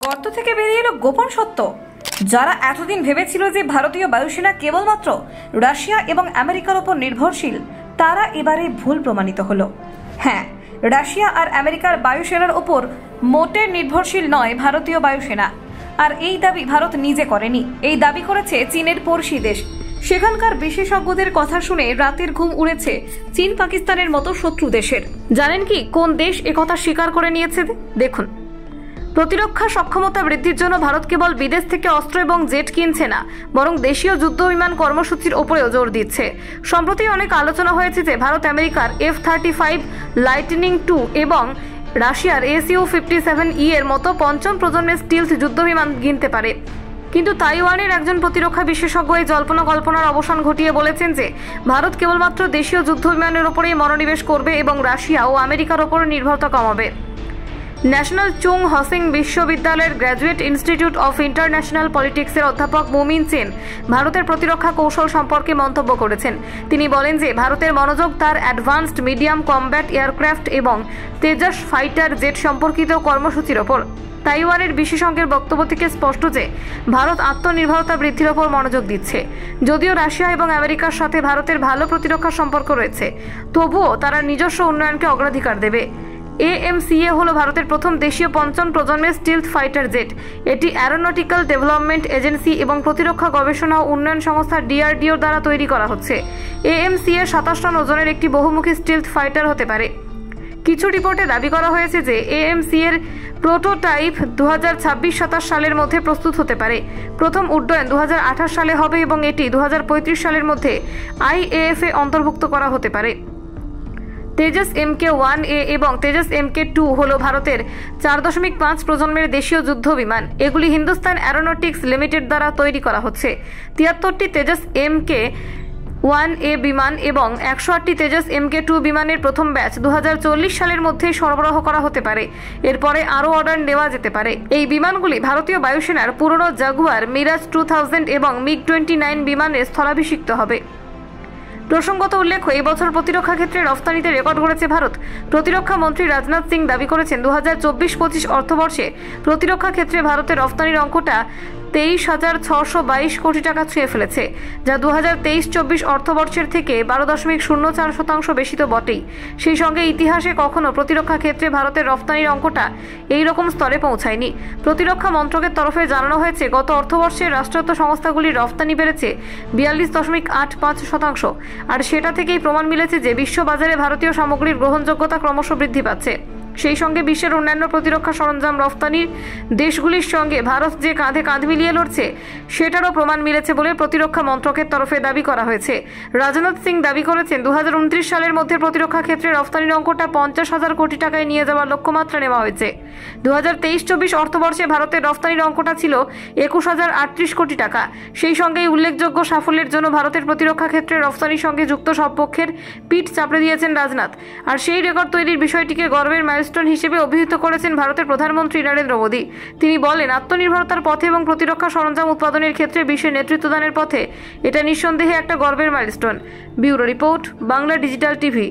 গর্ত থেকে বেরিয়ে এলো গোপন সত্য। যারা এতদিন ভেবেছিল যে ভারতীয় বায়ুসেনা কেবলমাত্র রাশিয়া এবং আমেরিকার উপর নির্ভরশীল, তারা এবারে ভুল প্রমাণিত হলো। হ্যাঁ, রাশিয়া আর আমেরিকার বায়ুসেনার উপর মোটে নির্ভরশীল নয় ভারতীয় বায়ুসেনা। আর এই দাবি ভারত নিজে করেনি, এই দাবি করেছে চীনের পড়শি দেশ। সেখানকার বিশেষজ্ঞদের কথা শুনে রাতের ঘুম উড়েছে চীন পাকিস্তানের মতো শত্রু দেশের। জানেন কি কোন দেশ একথা স্বীকার করে নিয়েছে? দেখুন, প্রতিরক্ষা সক্ষমতা বৃদ্ধির জন্য ভারত কেবল বিদেশ থেকে অস্ত্র এবং জেট কিনছে না, বরং দেশীয় যুদ্ধ বিমান কর্মসূচির ওপরেও জোর দিচ্ছে। সম্প্রতি অনেক আলোচনা হয়েছে যে ভারত আমেরিকার F-35 লাইটনিং 2 এবং রাশিয়ার Su-57E এর মতো পঞ্চম প্রজন্মের স্টিলথ যুদ্ধ বিমান কিনতে পারে। কিন্তু তাইওয়ানের একজন প্রতিরক্ষা বিশেষজ্ঞ এই জল্পনা কল্পনার অবসান ঘটিয়ে বলেছেন যে ভারত কেবলমাত্র দেশীয় যুদ্ধ বিমানের ওপরেই মনোনিবেশ করবে এবং রাশিয়া ও আমেরিকার ওপর নির্ভরতা কমাবে। ন্যাশনাল চুং হসিং বিশ্ববিদ্যালয়ের গ্র্যাজুয়েট ইনস্টিটিউট অফ ইন্টারন্যাশনাল পলিটিক্সের অধ্যাপক মুমিন সেন ভারতের প্রতিরক্ষা কৌশল সম্পর্কে মন্তব্য করেছেন। তিনি বলেন যে ভারতের মনোযোগ তার অ্যাডভান্সড মিডিয়াম কমব্যাট এয়ারক্রাফট এবং তেজস ফাইটার জেট সম্পর্কিত কর্মসূচির ওপর। তাইওয়ানের বিশেষজ্ঞের বক্তব্য থেকে স্পষ্ট যে ভারত আত্মনির্ভরতা বৃদ্ধির ওপর মনোযোগ দিচ্ছে। যদিও রাশিয়া এবং আমেরিকার সাথে ভারতের ভালো প্রতিরক্ষা সম্পর্ক রয়েছে, তবুও তারা নিজস্ব উন্নয়নকে অগ্রাধিকার দেবে। AMCA হলো ভারতের প্রথম দেশীয় পঞ্চম প্রজন্মের স্টিলথ ফাইটার জেট। এটি অ্যারোনটিক্যাল ডেভেলপমেন্ট এজেন্সি এবং প্রতিরক্ষা গবেষণা ও উন্নয়ন সংস্থা DRDO দ্বারা তৈরি করা হচ্ছে। AMCA 27 টন ওজনের একটি বহুমুখী স্টিলথ ফাইটার হতে পারে। কিছু রিপোর্টে দাবি করা হয়েছে যে AMCA এর প্রোটোটাইপ 2026-27 সালের মধ্যে প্রস্তুত হতে পারে। প্রথম উড্ডয়ন 2028 সালে হবে এবং এটি 2035 সালের মধ্যে IAF এ অন্তর্ভুক্ত করা হতে পারে। তেজস MK-1A এবং তেজস MK-2 হল ভারতের 4.5 প্রজন্মের দেশীয় যুদ্ধ বিমান। এগুলি হিন্দুস্তান অ্যারোনটিক্স লিমিটেড দ্বারা তৈরি করা হচ্ছে। 73টি তেজস MK-1A বিমান এবং 108টি তেজস MK-2 বিমানের প্রথম ব্যাচ 2040 সালের মধ্যেই সরবরাহ করা হতে পারে। এরপরে আরও অর্ডার নেওয়া যেতে পারে। এই বিমানগুলি ভারতীয় বায়ুসেনার পুরনো জাগুয়ার মিরাজ 2000 এবং MiG-29 বিমানে স্থলাভিষিক্ত হবে। প্রসঙ্গত উল্লেখ্য, এই বছর প্রতিরক্ষা ক্ষেত্রে রফতানিতে রেকর্ড গড়েছে ভারত। প্রতিরক্ষা মন্ত্রী রাজনাথ সিং দাবি করেছেন 2024-25 অর্থবর্ষে প্রতিরক্ষা ক্ষেত্রে ভারতের রফতানির অঙ্কটা 23,622 কোটি টাকা ছুঁয়ে ফেলেছে, যা 2023-24 অর্থবর্ষের থেকে 12.04% বেশি তো বটেই। সেই সঙ্গে ইতিহাসে কখনো প্রতিরক্ষা ক্ষেত্রে ভারতের রফতানির অঙ্কটা এই রকম স্তরে পৌঁছায়নি। প্রতিরক্ষা মন্ত্রকের তরফে জানানো হয়েছে গত অর্থবর্ষে রাষ্ট্রায়ত্ত সংস্থাগুলির রফতানি বেড়েছে 42.85%, আর সেটা থেকেই প্রমাণ মিলেছে যে বিশ্ববাজারে ভারতীয় সামগ্রীর গ্রহণযোগ্যতা ক্রমশ বৃদ্ধি পাচ্ছে। সেই সঙ্গে বিশ্বের অন্যান্য প্রতিরক্ষা সরঞ্জাম রফতানির দেশগুলির সঙ্গে ভারত যে কাঁধে কাঁধ মিলিয়ে লড়ছে সেটারও প্রমাণ মিলেছে বলে প্রতিরক্ষা মন্ত্রকের তরফে দাবি করা হয়েছে। রাজনাথ সিং দাবি করেছেন 2029 সালের মধ্যে প্রতিরক্ষা ক্ষেত্রে রফতানির অঙ্কটা 50,000 কোটি টাকায় নিয়ে যাওয়ার লক্ষ্যমাত্রা নেওয়া হয়েছে। 2023-24 অর্থবর্ষে ভারতের রফতানির অঙ্কটা ছিল 21,038 কোটি টাকা। সেই সঙ্গে উল্লেখযোগ্য সাফল্যের জন্য ভারতের প্রতিরক্ষা ক্ষেত্রে রফতানির সঙ্গে যুক্ত সব পক্ষের পিঠ চাপড়ে দিয়েছেন রাজনাথ। আর সেই রেকর্ড তৈরির বিষয়টিকে গর্বের মাইলস্টোন হিসেবে অভিহিত করেছেন ভারতের প্রধানমন্ত্রী নরেন্দ্র মোদী। তিনি বলেন, আত্মনির্ভরতার পথে এবং প্রতিরক্ষা সরঞ্জাম উৎপাদনের ক্ষেত্রে বিশ্বের নেতৃত্বদানের পথে এটা নিঃসন্দেহে একটা গর্বের milestone. Bureau report, Bangla digital TV.